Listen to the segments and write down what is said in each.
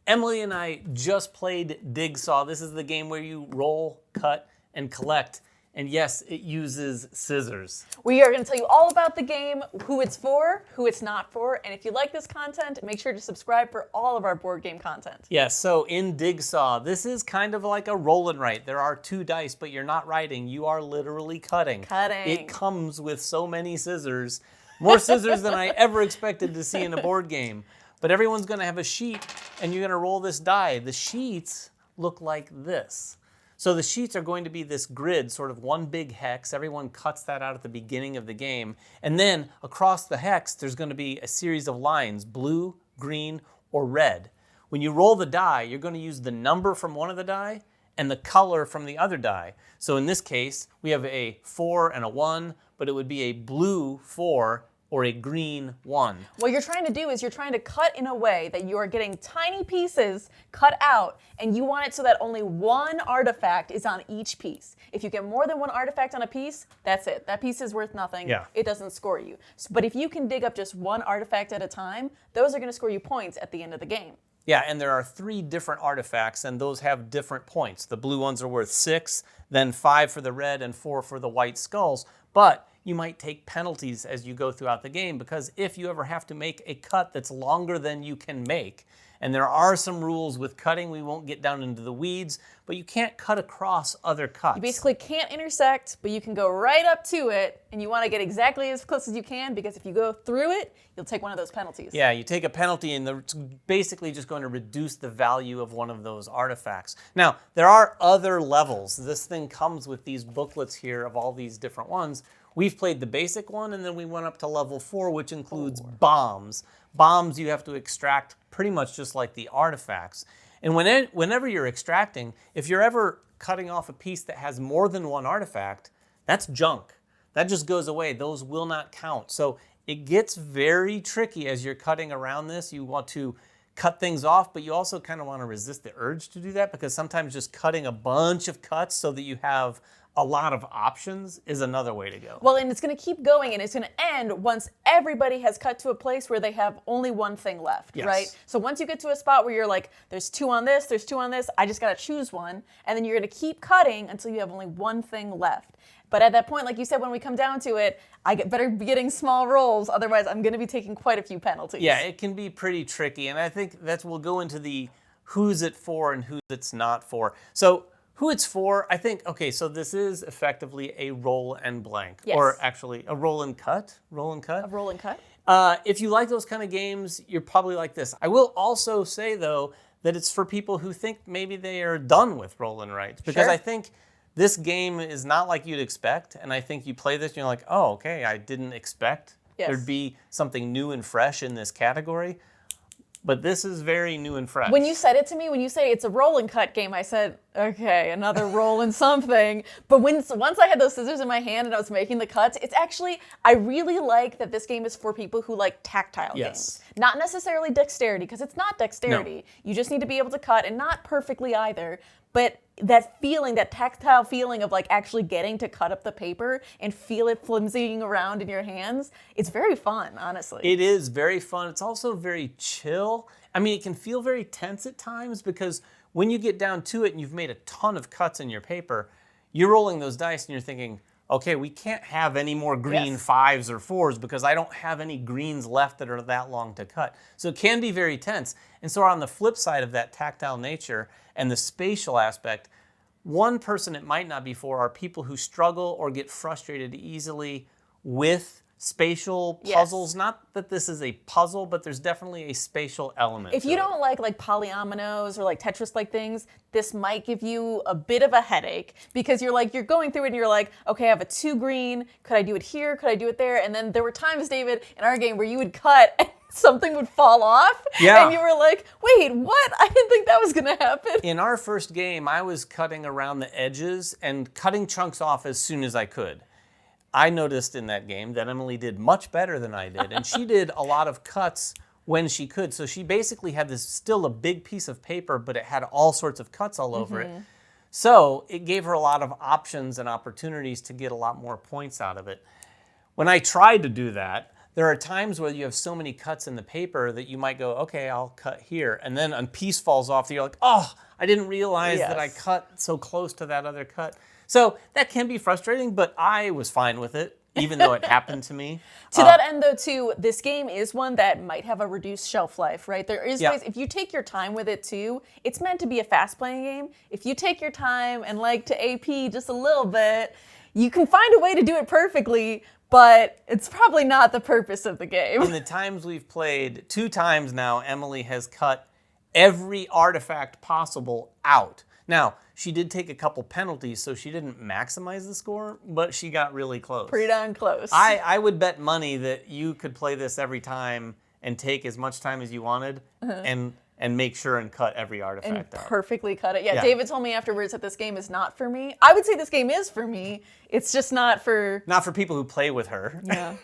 Emily and I just played DIGSAW. This is the game where you roll, cut, and collect. And yes, it uses scissors. We are going to tell you all about the game, who it's for, who it's not for, and if you like this content, make sure to subscribe for all of our board game content. Yes, so in DIGSAW, this is kind of like a roll and write. There are 2 dice, but you're not writing. You are literally cutting. It comes with so many scissors. More scissors than I ever expected to see in a board game. But everyone's going to have a sheet, and you're going to roll this die. The sheets look like this. So the sheets are going to be this grid, sort of one big hex. Everyone cuts that out at the beginning of the game. And then across the hex, there's going to be a series of lines, blue, green, or red. When you roll the die, you're going to use the number from one of the die and the color from the other die. So in this case, we have a 4 and a 1, but it would be a blue 4 or a green 1. What you're trying to do is you're trying to cut in a way that you are getting tiny pieces cut out, and you want it so that only one artifact is on each piece. If you get more than one artifact on a piece, that's it. That piece is worth nothing. Yeah. It doesn't score you. But if you can dig up just one artifact at a time, those are going to score you points at the end of the game. Yeah, and there are 3 different artifacts, and those have different points. The blue ones are worth 6, then 5 for the red, and 4 for the white skulls. But you might take penalties as you go throughout the game, because if you ever have to make a cut that's longer than you can make, and there are some rules with cutting, we won't get down into the weeds, but you can't cut across other cuts. You basically can't intersect, but you can go right up to it, and you want to get exactly as close as you can, because if you go through it, you'll take one of those penalties. Yeah, you take a penalty, and it's basically just going to reduce the value of one of those artifacts. Now, there are other levels. This thing comes with these booklets here of all these different ones. We've played the basic one, and then we went up to level 4, which includes bombs. Bombs you have to extract pretty much just like the artifacts. And whenever you're extracting, if you're ever cutting off a piece that has more than one artifact, that's junk. That just goes away. Those will not count. So it gets very tricky as you're cutting around this. You want to cut things off, but you also kind of want to resist the urge to do that, because sometimes just cutting a bunch of cuts so that you have a lot of options is another way to go. Well, and it's going to keep going, and it's going to end once everybody has cut to a place where they have only one thing left, right? So once you get to a spot where you're like, there's 2 on this, there's 2 on this, I just got to choose one, and then you're going to keep cutting until you have only one thing left. But at that point, like you said, when we come down to it, I better be getting small rolls, otherwise I'm going to be taking quite a few penalties. Yeah, it can be pretty tricky, and I think we'll go into the who's it for and who it's not for. So who it's for, I think, okay, so this is effectively a roll and blank. Yes. Or actually, a roll and cut. Roll and cut. A roll and cut. If you like those kind of games, you're probably like this. I will also say, though, that it's for people who think maybe they are done with roll and write. Because I think this game is not like you'd expect, and I think you play this and you're like, oh, okay, I didn't expect there'd be something new and fresh in this category. But this is very new and fresh. When you said it to me, when you say it's a roll and cut game, I said, okay, another roll and something. But once I had those scissors in my hand and I was making the cuts, it's actually, I really like that this game is for people who like tactile games. Not necessarily dexterity, because it's not dexterity. No. You just need to be able to cut, and not perfectly either. But that feeling, that tactile feeling of like actually getting to cut up the paper and feel it flimsying around in your hands, it's very fun, honestly. It is very fun. It's also very chill. I mean, it can feel very tense at times, because when you get down to it and you've made a ton of cuts in your paper, you're rolling those dice and you're thinking, okay, we can't have any more green 5s or 4s because I don't have any greens left that are that long to cut. So it can be very tense. And so on the flip side of that tactile nature and the spatial aspect, one person it might not be for are people who struggle or get frustrated easily with spatial puzzles. Not that this is a puzzle, but there's definitely a spatial element. If you don't like polyominoes or like Tetris-like things, this might give you a bit of a headache, because you're going through it and you're like, okay, I have a 2 green. Could I do it here? Could I do it there? And then there were times, David, in our game where you would cut and something would fall off. Yeah. And you were like, wait, what? I didn't think that was going to happen. In our first game, I was cutting around the edges and cutting chunks off as soon as I could. I noticed in that game that Emily did much better than I did, and she did a lot of cuts when she could. So she basically had this still a big piece of paper, but it had all sorts of cuts all over it. So it gave her a lot of options and opportunities to get a lot more points out of it. When I tried to do that, there are times where you have so many cuts in the paper that you might go, okay, I'll cut here. And then a piece falls off that you're like, oh, I didn't realize that I cut so close to that other cut. So that can be frustrating, but I was fine with it, even though it happened to me. To that end, though, too, this game is one that might have a reduced shelf life, right? There is ways, if you take your time with it, too, it's meant to be a fast-playing game. If you take your time and like to AP just a little bit, you can find a way to do it perfectly, but it's probably not the purpose of the game. In the times we've played, 2 times now, Emily has cut every artifact possible out. Now, she did take a couple penalties, so she didn't maximize the score, but she got really close. Pretty darn close. I would bet money that you could play this every time and take as much time as you wanted and make sure and cut every artifact and out. Perfectly cut it. Yeah, David told me afterwards that this game is not for me. I would say this game is for me. It's just not for... Not for people who play with her. Yeah.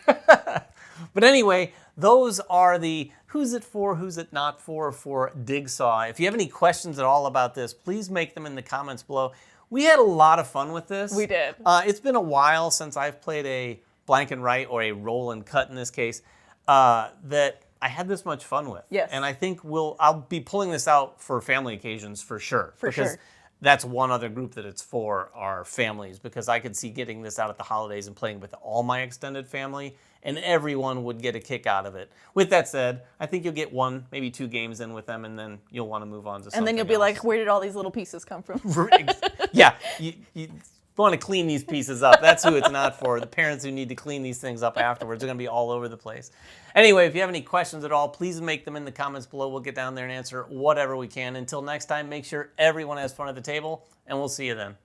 But anyway, those are the who's it for, who's it not for DIGSAW. If you have any questions at all about this, please make them in the comments below. We had a lot of fun with this. We did. It's been a while since I've played a blank and write, or a roll and cut in this case, that I had this much fun with. Yes. And I think I'll be pulling this out for family occasions for sure. Because that's one other group that it's for, are families, because I could see getting this out at the holidays and playing with all my extended family, and everyone would get a kick out of it. With that said, I think you'll get 1, maybe 2 games in with them, and then you'll want to move on to something And then you'll be else. like, where did all these little pieces come from? Yeah, you want to clean these pieces up. That's who it's not for. The parents who need to clean these things up afterwards are going to be all over the place. Anyway, if you have any questions at all, please make them in the comments below. We'll get down there and answer whatever we can. Until next time, make sure everyone has fun at the table, and we'll see you then.